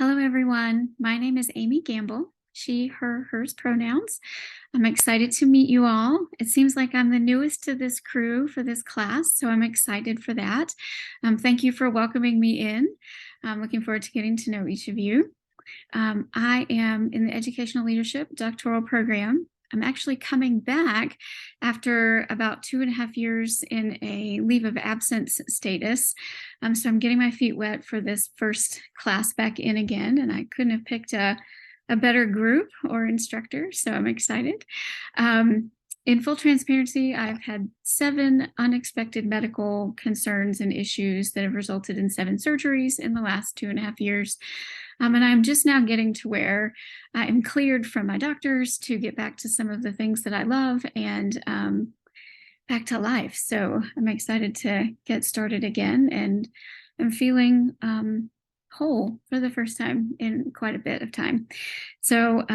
Hello, everyone. My name is A.Gamble. She, her, hers pronouns. I'm excited to meet you all. It seems like I'm the newest to this crew for this class, so I'm excited for that. Thank you for welcoming me in. I'm looking forward to getting to know each of you. I am in the Educational Leadership Doctoral Program. I'm actually coming back after about 2.5 years in a leave of absence status. So I'm getting my feet wet for this first class back in again, and I couldn't have picked a better group or instructor, so I'm excited. In full transparency, I've had 7 unexpected medical concerns and issues that have resulted in 7 surgeries in the last 2.5 years. And I'm just now getting to where I'm cleared from my doctors to get back to some of the things that I love and back to life. So I'm excited to get started again, and I'm feeling whole for the first time in quite a bit of time. So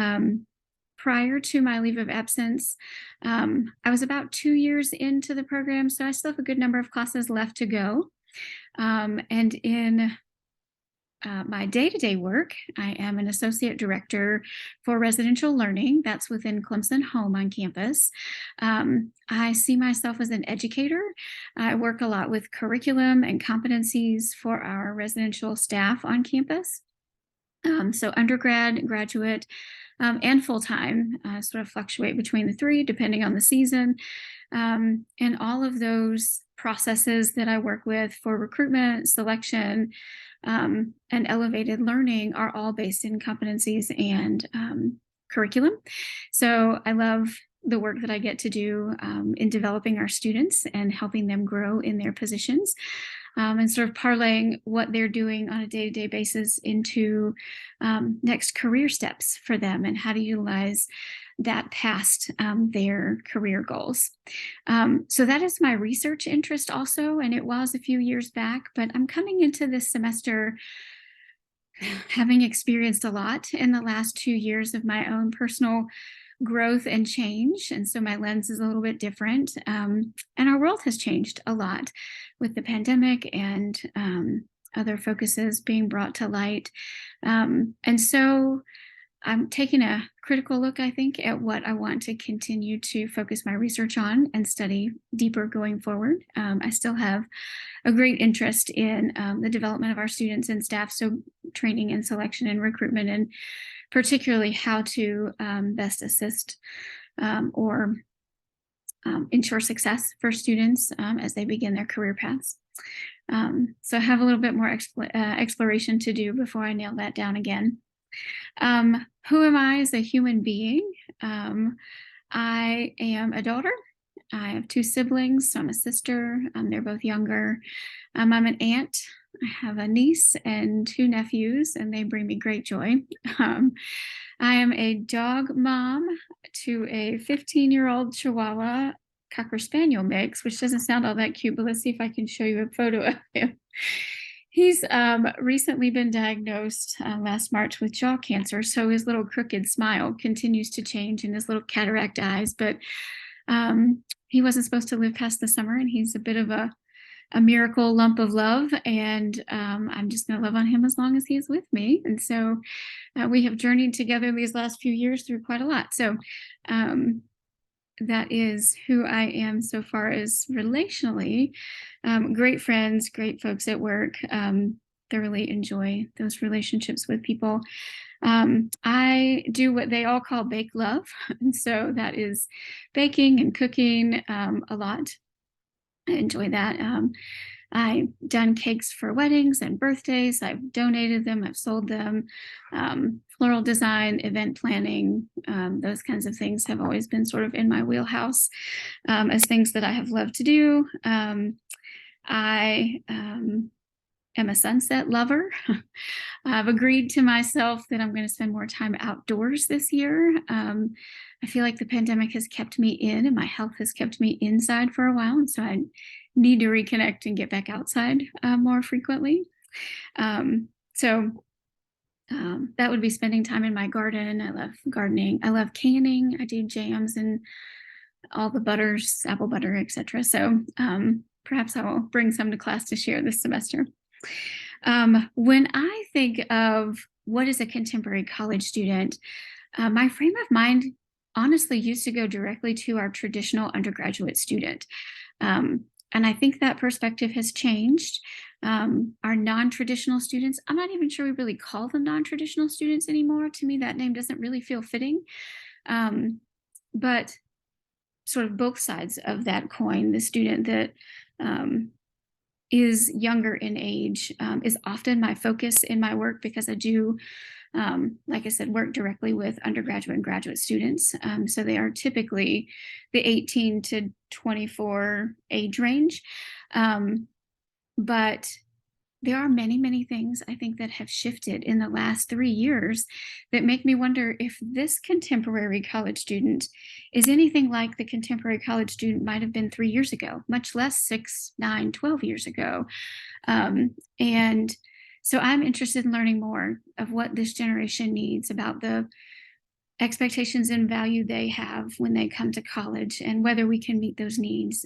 prior to my leave of absence, I was about 2 years into the program, so I still have a good number of classes left to go. And in my day-to-day work, I am an associate director for residential learning. That's within Clemson Home on campus. I see myself as an educator. I work a lot with curriculum and competencies for our residential staff on campus. So undergrad, graduate, and full-time sort of fluctuate between the 3 depending on the season. And all of those processes that I work with for recruitment, selection, and elevated learning are all based in competencies and curriculum. So I love the work that I get to do in developing our students and helping them grow in their positions. And sort of parlaying what they're doing on a day-to-day basis into next career steps for them and how to utilize that past their career goals. So that is my research interest also, and it was a few years back, but I'm coming into this semester having experienced a lot in the last 2 years of my own personal growth and change. And so my lens is a little bit different. And our world has changed a lot with the pandemic and other focuses being brought to light. And so I'm taking a critical look, I think, at what I want to continue to focus my research on and study deeper going forward. I still have a great interest in the development of our students and staff, so training and selection and recruitment, and particularly how to best assist or ensure success for students as they begin their career paths. So I have a little bit more exploration to do before I nail that down again. Who am I as a human being? I am a daughter. I have 2 siblings, so I'm a sister. They're both younger. I'm an aunt. I have a niece and 2 nephews, and they bring me great joy. I am a dog mom to a 15-year-old Chihuahua Cocker Spaniel mix, which doesn't sound all that cute, but let's see if I can show you a photo of him. He's recently been diagnosed last March with jaw cancer, so his little crooked smile continues to change in his little cataract eyes, but he wasn't supposed to live past the summer, and he's a bit of a miracle lump of love, and I'm just going to love on him as long as he's with me. And so we have journeyed together these last few years through quite a lot. So that is who I am so far as relationally. Great friends, great folks at work. Thoroughly enjoy those relationships with people. I do what they all call bake love. And so that is baking and cooking a lot. I enjoy that. I've done cakes for weddings and birthdays. I've donated them. I've sold them. Floral design, event planning, those kinds of things have always been sort of in my wheelhouse as things that I have loved to do. I am a sunset lover. I've agreed to myself that I'm going to spend more time outdoors this year. I feel like the pandemic has kept me in and my health has kept me inside for a while. And so I need to reconnect and get back outside more frequently. That would be spending time in my garden. I love gardening. I love canning. I do jams and all the butters, apple butter, etc. So perhaps I will bring some to class to share this semester. When I think of what is a contemporary college student? My frame of mind honestly used to go directly to our traditional undergraduate student. Um, and I think that perspective has changed. Our non traditional students, I'm not even sure we really call them non traditional students anymore. To me, that name doesn't really feel fitting. Um, but sort of both sides of that coin, the student that um, is younger in age is often my focus in my work because I do, like I said, work directly with undergraduate and graduate students. So they are typically the 18 to 24 age range. Um, but there are many, many things I think that have shifted in the last 3 years that make me wonder if this contemporary college student is anything like the contemporary college student might have been 3 years ago, much less 6, 9, 12 years ago. And so I'm interested in learning more of what this generation needs about the expectations and value they have when they come to college and whether we can meet those needs.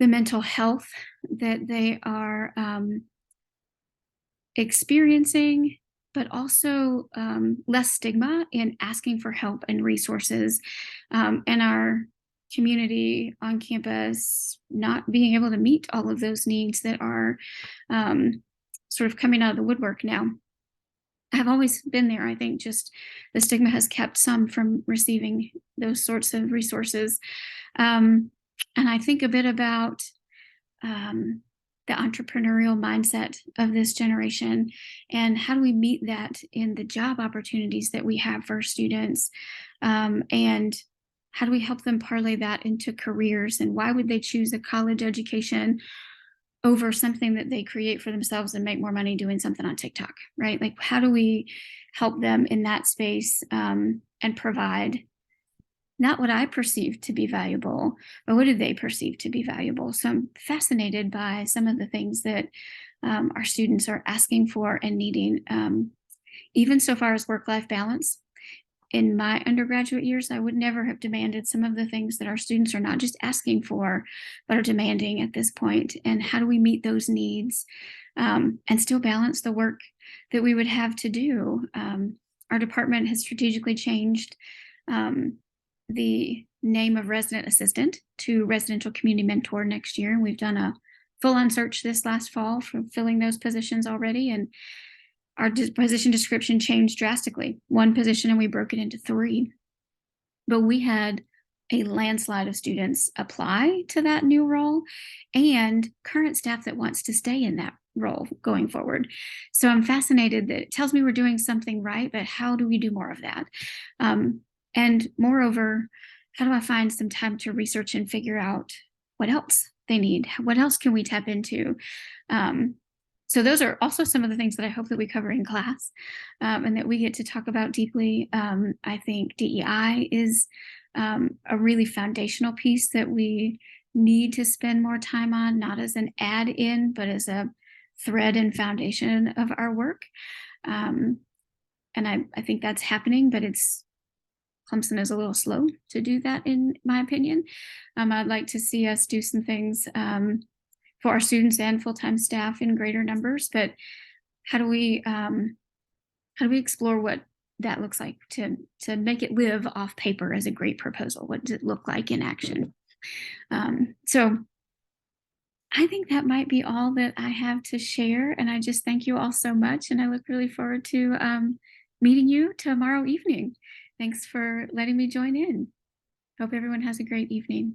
The mental health that they are experiencing, but also less stigma in asking for help and resources, and our community on campus not being able to meet all of those needs that are sort of coming out of the woodwork now. I've always been there. I think just the stigma has kept some from receiving those sorts of resources. Um, and I think a bit about um, the entrepreneurial mindset of this generation and how do we meet that in the job opportunities that we have for students, and how do we help them parlay that into careers, and why would they choose a college education over something that they create for themselves and make more money doing something on TikTok, right? Like, how do we help them in that space, and provide not what I perceive to be valuable, but what do they perceive to be valuable? So I'm fascinated by some of the things that our students are asking for and needing, even so far as work-life balance. In my undergraduate years, I would never have demanded some of the things that our students are not just asking for, but are demanding at this point. And how do we meet those needs, and still balance the work that we would have to do? Our department has strategically changed the name of resident assistant to residential community mentor next year. And we've done a full-on search this last fall for filling those positions already. And our position description changed drastically. One position, and we broke it into 3. But we had a landslide of students apply to that new role and current staff that wants to stay in that role going forward. So I'm fascinated that it tells me we're doing something right, but how do we do more of that? And moreover, how do I find some time to research and figure out what else they need? What else can we tap into? So those are also some of the things that I hope that we cover in class, and that we get to talk about deeply. I think DEI is a really foundational piece that we need to spend more time on, not as an add-in, but as a thread and foundation of our work. And I think that's happening, but Clemson is a little slow to do that, in my opinion. I'd like to see us do some things for our students and full-time staff in greater numbers, but how do we explore what that looks like to make it live off paper as a great proposal? What does it look like in action? So I think that might be all that I have to share, and I just thank you all so much, and I look really forward to meeting you tomorrow evening. Thanks for letting me join in. Hope everyone has a great evening.